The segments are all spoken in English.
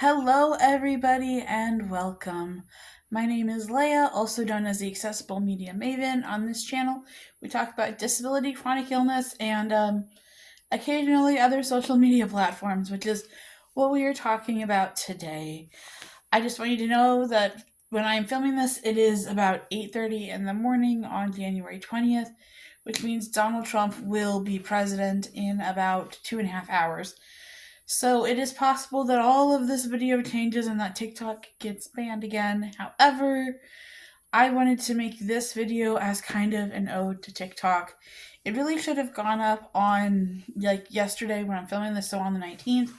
Hello, everybody, and welcome. My name is Laigha, also known as the Accessible Media Maven. On this channel, we talk about disability, chronic illness, and occasionally other social media platforms, which is what we are talking about today. I just want you to know that when I'm filming this, it is about 8:30 in the morning on January 20th, which means Donald Trump will be president in about 2.5 hours. So it is possible that all of this video changes and that TikTok gets banned again. However, I wanted to make this video as kind of an ode to TikTok. It really should have gone up on yesterday when I'm filming this, so on the 19th.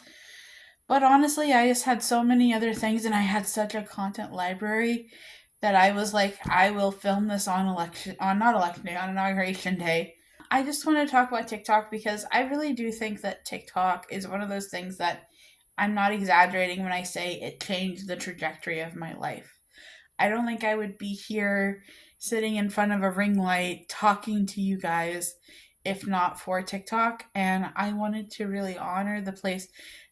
But honestly, I just had so many other things and I had such a content library that I was like, I will film this on inauguration day. I just want to talk about TikTok because I really do think that TikTok is one of those things that I'm not exaggerating when I say it changed the trajectory of my life. I don't think I would be here sitting in front of a ring light talking to you guys if not for TikTok, and I wanted to really honor the place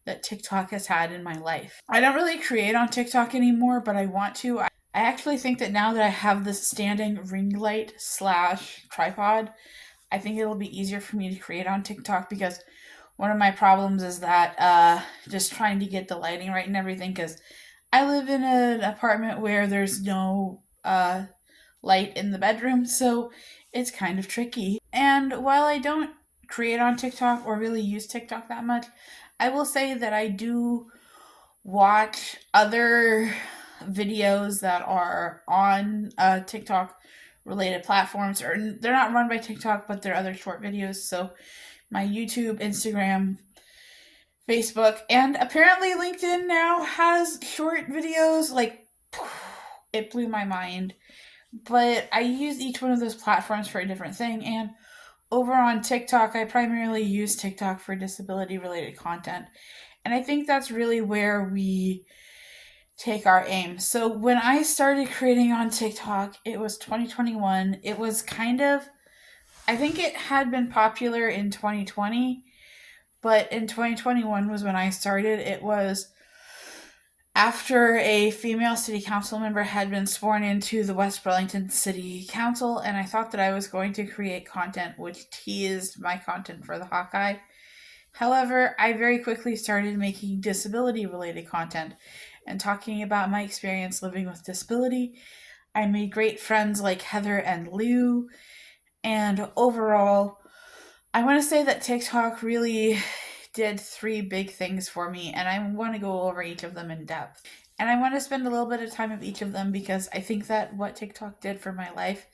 that TikTok has had in my life. I don't really create on TikTok anymore, but I want to. I actually think that now that I have this standing ring light / tripod, I think it'll be easier for me to create on TikTok because one of my problems is that just trying to get the lighting right and everything, because I live in an apartment where there's no light in the bedroom, so it's kind of tricky. And while I don't create on TikTok or really use TikTok that much, I will say that I do watch other videos that are on TikTok related platforms, or they're not run by TikTok, but they're other short videos. So my YouTube, Instagram, Facebook, and apparently LinkedIn now has short videos. It blew my mind. But I use each one of those platforms for a different thing. And over on TikTok, I primarily use TikTok for disability related content. And I think that's really where we take our aim. So when I started creating on TikTok, it was 2021. It was I think it had been popular in 2020, but in 2021 was when I started. It was after a female city council member had been sworn into the West Burlington City Council, and I thought that I was going to create content which teased my content for the Hawkeye. However, I very quickly started making disability related content and talking about my experience living with disability. I made great friends like Heather and Lou, and overall, I want to say that TikTok really did 3 big things for me, and I want to go over each of them in depth. And I want to spend a little bit of time of each of them because I think that what TikTok did for my life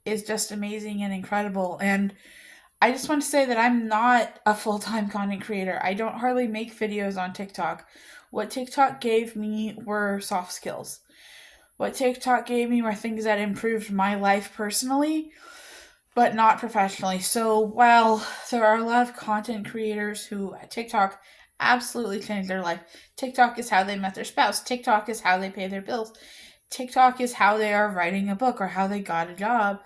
is just amazing and incredible. And I just want to say that I'm not a full-time content creator. I don't hardly make videos on TikTok. What TikTok gave me were soft skills. What TikTok gave me were things that improved my life personally, but not professionally. So while there are a lot of content creators who at TikTok absolutely changed their life, TikTok is how they met their spouse. TikTok is how they pay their bills. TikTok is how they are writing a book or how they got a job.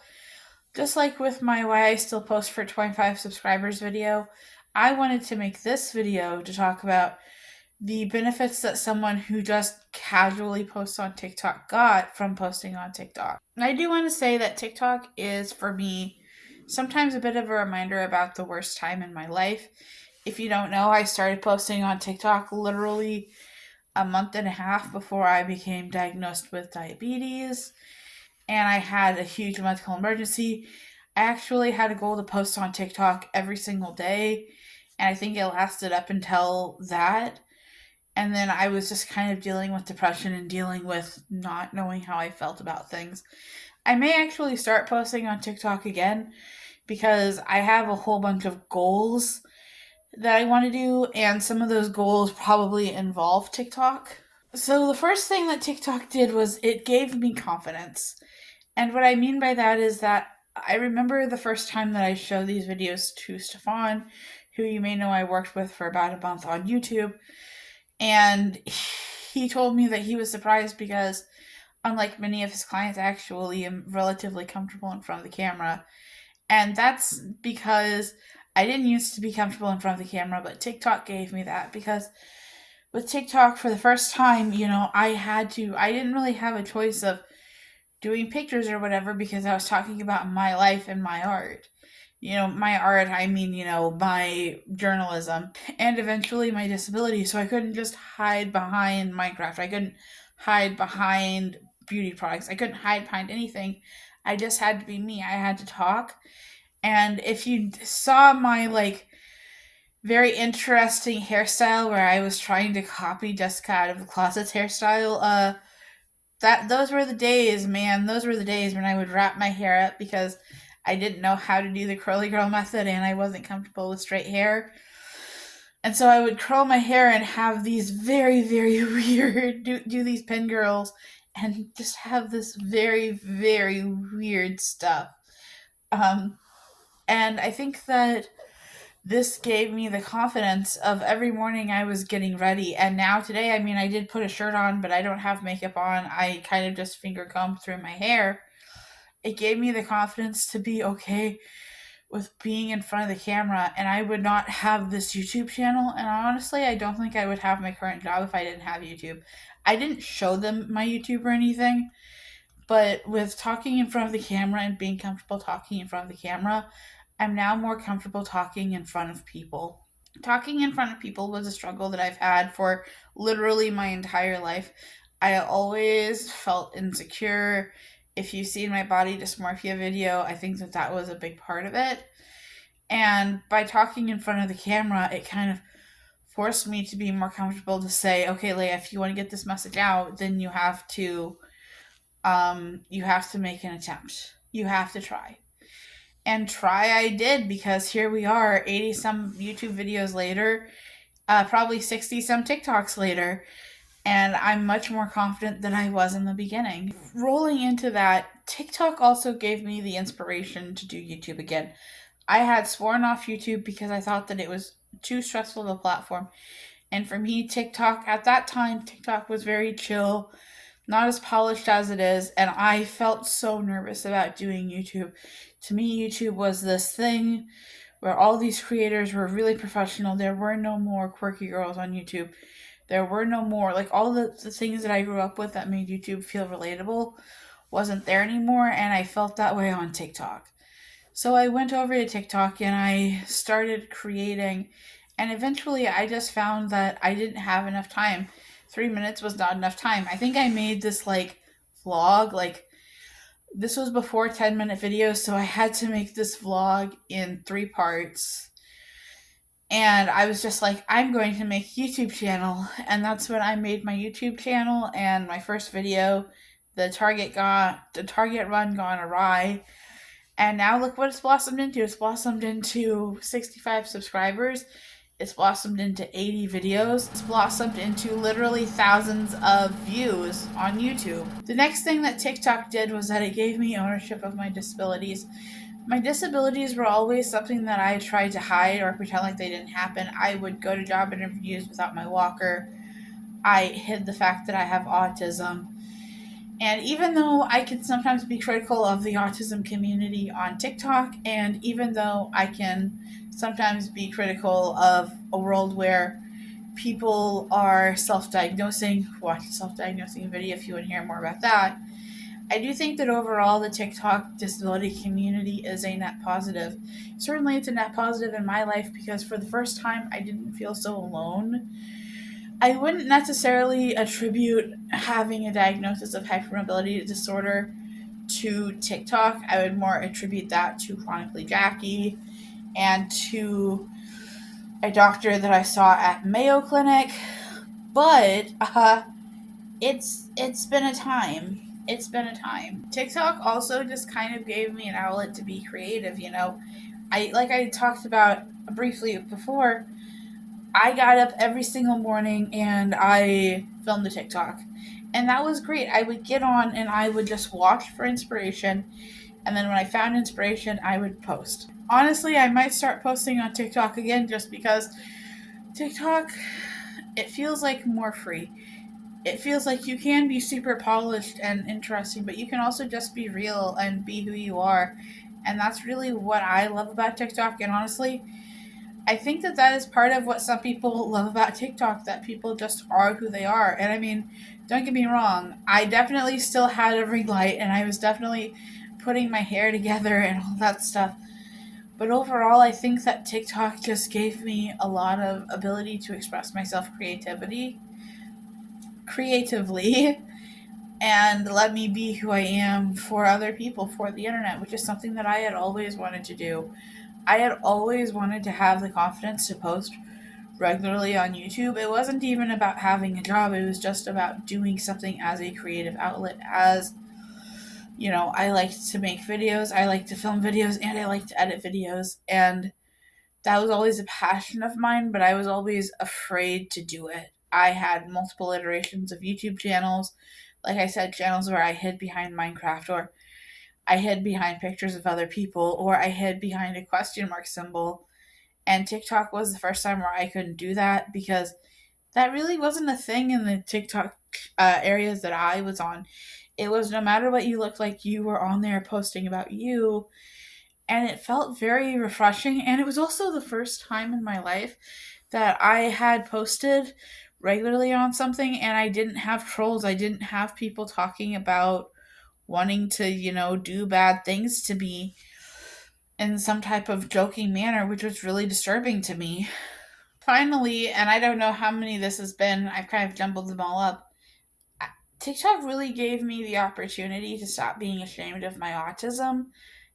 Just like with my Why I Still Post for 25 Subscribers video, I wanted to make this video to talk about the benefits that someone who just casually posts on TikTok got from posting on TikTok. I do want to say that TikTok is, for me, sometimes a bit of a reminder about the worst time in my life. If you don't know, I started posting on TikTok literally a month and a half before I became diagnosed with diabetes, and I had a huge medical emergency. I actually had a goal to post on TikTok every single day, and I think it lasted up until that. And then I was just kind of dealing with depression and dealing with not knowing how I felt about things. I may actually start posting on TikTok again because I have a whole bunch of goals that I want to do, and some of those goals probably involve TikTok. So the first thing that TikTok did was it gave me confidence. And what I mean by that is that I remember the first time that I showed these videos to Stefan, who you may know I worked with for about a month on YouTube. And he told me that he was surprised because, unlike many of his clients, I actually am relatively comfortable in front of the camera. And that's because I didn't used to be comfortable in front of the camera, but TikTok gave me that because with TikTok for the first time, I didn't really have a choice of doing pictures or whatever because I was talking about my life and my art. My art, I mean, my journalism and eventually my disability. So I couldn't just hide behind Minecraft. I couldn't hide behind beauty products. I couldn't hide behind anything. I just had to be me. I had to talk. And if you saw my very interesting hairstyle where I was trying to copy Jessica out of the closet's hairstyle, that those were the days, man. Those were the days when I would wrap my hair up because I didn't know how to do the curly girl method and I wasn't comfortable with straight hair. And so I would curl my hair and have these very, very weird, do these pin girls and just have this very, very weird stuff. Um, and I think that this gave me the confidence of every morning I was getting ready. And now today, I mean, I did put a shirt on, but I don't have makeup on. I kind of just finger combed through my hair. It gave me the confidence to be okay with being in front of the camera, and I would not have this YouTube channel. And honestly, I don't think I would have my current job if I didn't have YouTube. I didn't show them my YouTube or anything, but with talking in front of the camera and being comfortable talking in front of the camera, I'm now more comfortable talking in front of people. Talking in front of people was a struggle that I've had for literally my entire life. I always felt insecure. If you've seen my body dysmorphia video, I think that that was a big part of it. And by talking in front of the camera, it kind of forced me to be more comfortable to say, okay, Laigha, if you want to get this message out, then you have to make an attempt. You have to try. And try I did because here we are, 80 some YouTube videos later, probably 60 some TikToks later, and I'm much more confident than I was in the beginning. Rolling into that, TikTok also gave me the inspiration to do YouTube again. I had sworn off YouTube because I thought that it was too stressful of a platform. And for me, TikTok, at that time, TikTok was very chill, not as polished as it is, and I felt so nervous about doing YouTube. To me, YouTube was this thing where all these creators were really professional. There were no more quirky girls on YouTube. There were no more, like, all the things that I grew up with that made YouTube feel relatable wasn't there anymore, and I felt that way on TikTok. So I went over to TikTok and I started creating, and eventually I just found that I didn't have enough time. 3 minutes was not enough time. I think I made this vlog, this was before 10-minute videos, so I had to make this vlog in 3 parts. And I was just like, I'm going to make a YouTube channel. And that's when I made my YouTube channel and my first video. The target run gone awry. And now look what it's blossomed into. It's blossomed into 65 subscribers. It's blossomed into 80 videos. It's blossomed into literally thousands of views on YouTube. The next thing that TikTok did was that it gave me ownership of my disabilities. My disabilities were always something that I tried to hide or pretend like they didn't happen. I would go to job interviews without my walker. I hid the fact that I have autism. And even though I can sometimes be critical of the autism community on TikTok, and even though I can sometimes be critical of a world where people are self-diagnosing, watch the self-diagnosing video if you want to hear more about that, I do think that overall the TikTok disability community is a net positive. Certainly it's a net positive in my life because for the first time I didn't feel so alone. I wouldn't necessarily attribute having a diagnosis of hypermobility disorder to TikTok. I would more attribute that to chronically Jackie and to a doctor that I saw at Mayo Clinic. But it's been a time. It's been a time. TikTok also just kind of gave me an outlet to be creative, I talked about briefly before, I got up every single morning and I filmed a TikTok. And that was great. I would get on and I would just watch for inspiration. And then when I found inspiration, I would post. Honestly, I might start posting on TikTok again just because TikTok, it feels like more free. It feels like you can be super polished and interesting, but you can also just be real and be who you are. And that's really what I love about TikTok. And honestly, I think that that is part of what some people love about TikTok, that people just are who they are. And I mean, don't get me wrong, I definitely still had a ring light and I was definitely putting my hair together and all that stuff. But overall, I think that TikTok just gave me a lot of ability to express myself creatively and let me be who I am for other people, for the internet, which is something that I had always wanted to do. I had always wanted to have the confidence to post regularly on YouTube. It wasn't even about having a job, it was just about doing something as a creative outlet. As you know, I like to make videos, I like to film videos, and I like to edit videos. And that was always a passion of mine, but I was always afraid to do it. I had multiple iterations of YouTube channels. Like I said, channels where I hid behind Minecraft, or I hid behind pictures of other people, or I hid behind a question mark symbol. And TikTok was the first time where I couldn't do that because that really wasn't a thing in the TikTok areas that I was on. It was no matter what you looked like, you were on there posting about you. And it felt very refreshing. And it was also the first time in my life that I had posted regularly on something and I didn't have trolls. I didn't have people talking about wanting to, do bad things to me in some type of joking manner, which was really disturbing to me. Finally, and I don't know how many this has been, I've kind of jumbled them all up. TikTok really gave me the opportunity to stop being ashamed of my autism.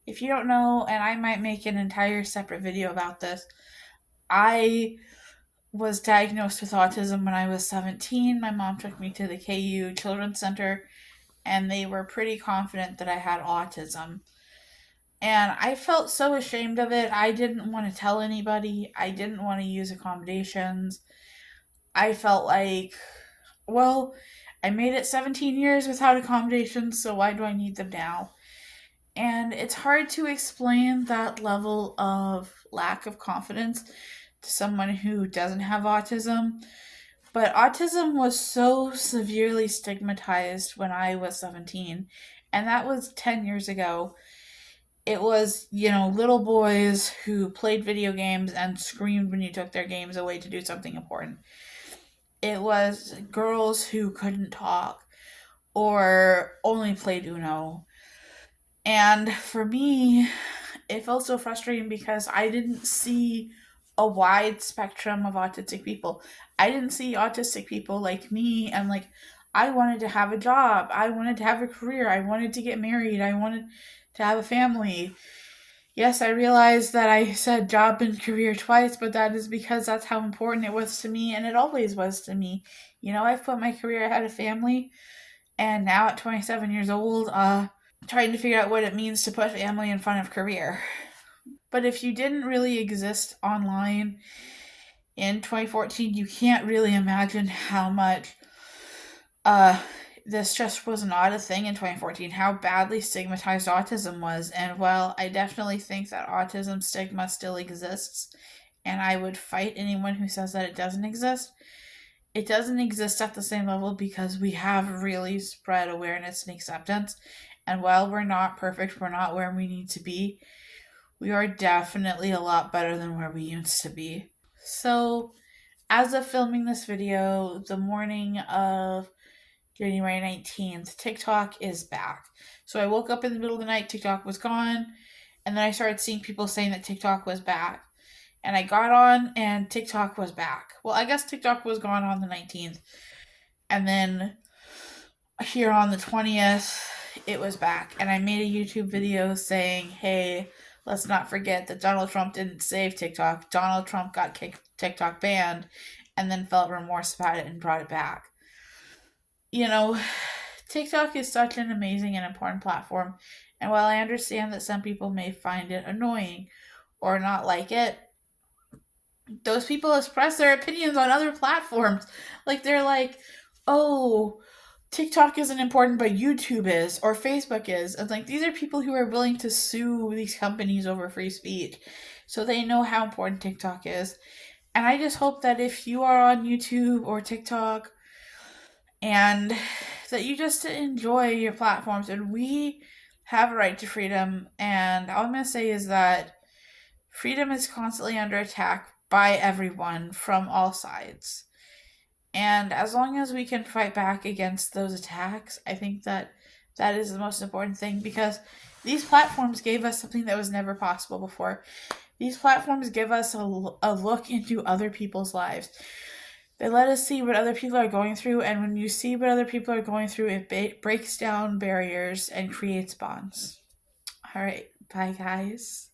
If you don't know, and I might make an entire separate video about this, I was diagnosed with autism when I was 17. My mom took me to the KU Children's Center, and they were pretty confident that I had autism. And I felt so ashamed of it. I didn't want to tell anybody. I didn't want to use accommodations. I felt like, well, I made it 17 years without accommodations, so why do I need them now? And it's hard to explain that level of lack of confidence to someone who doesn't have autism. But autism was so severely stigmatized when I was 17, and that was 10 years ago. It was, little boys who played video games and screamed when you took their games away to do something important. It was girls who couldn't talk or only played Uno. And for me, it felt so frustrating because I didn't see a wide spectrum of autistic people. I didn't see autistic people like me, and like I wanted to have a job, I wanted to have a career, I wanted to get married, I wanted to have a family. Yes, I realized that I said job and career twice, but that is because that's how important it was to me, and it always was to me. I've put my career ahead of family, and now at 27 years old, trying to figure out what it means to put family in front of career. But if you didn't really exist online in 2014, you can't really imagine how much uh, this just was not a thing in 2014, how badly stigmatized autism was. And while I definitely think that autism stigma still exists, and I would fight anyone who says that it doesn't exist at the same level because we have really spread awareness and acceptance. And while we're not perfect, we're not where we need to be, we are definitely a lot better than where we used to be. So, as of filming this video, the morning of January 19th, TikTok is back. So I woke up in the middle of the night, TikTok was gone, and then I started seeing people saying that TikTok was back. And I got on and TikTok was back. Well, I guess TikTok was gone on the 19th. And then here on the 20th, it was back. And I made a YouTube video saying, hey, let's not forget that Donald Trump didn't save TikTok. Donald Trump got TikTok banned and then felt remorse about it and brought it back. TikTok is such an amazing and important platform. And while I understand that some people may find it annoying or not like it, those people express their opinions on other platforms. Like, they're like, oh, TikTok isn't important, but YouTube is, or Facebook is. And like, these are people who are willing to sue these companies over free speech. So they know how important TikTok is. And I just hope that if you are on YouTube or TikTok and that you just enjoy your platforms, and we have a right to freedom. And all I'm going to say is that freedom is constantly under attack by everyone from all sides. And as long as we can fight back against those attacks, I think that that is the most important thing, because these platforms gave us something that was never possible before. These platforms give us a look into other people's lives. They let us see what other people are going through, and when you see what other people are going through, it breaks down barriers and creates bonds. All right, bye, guys.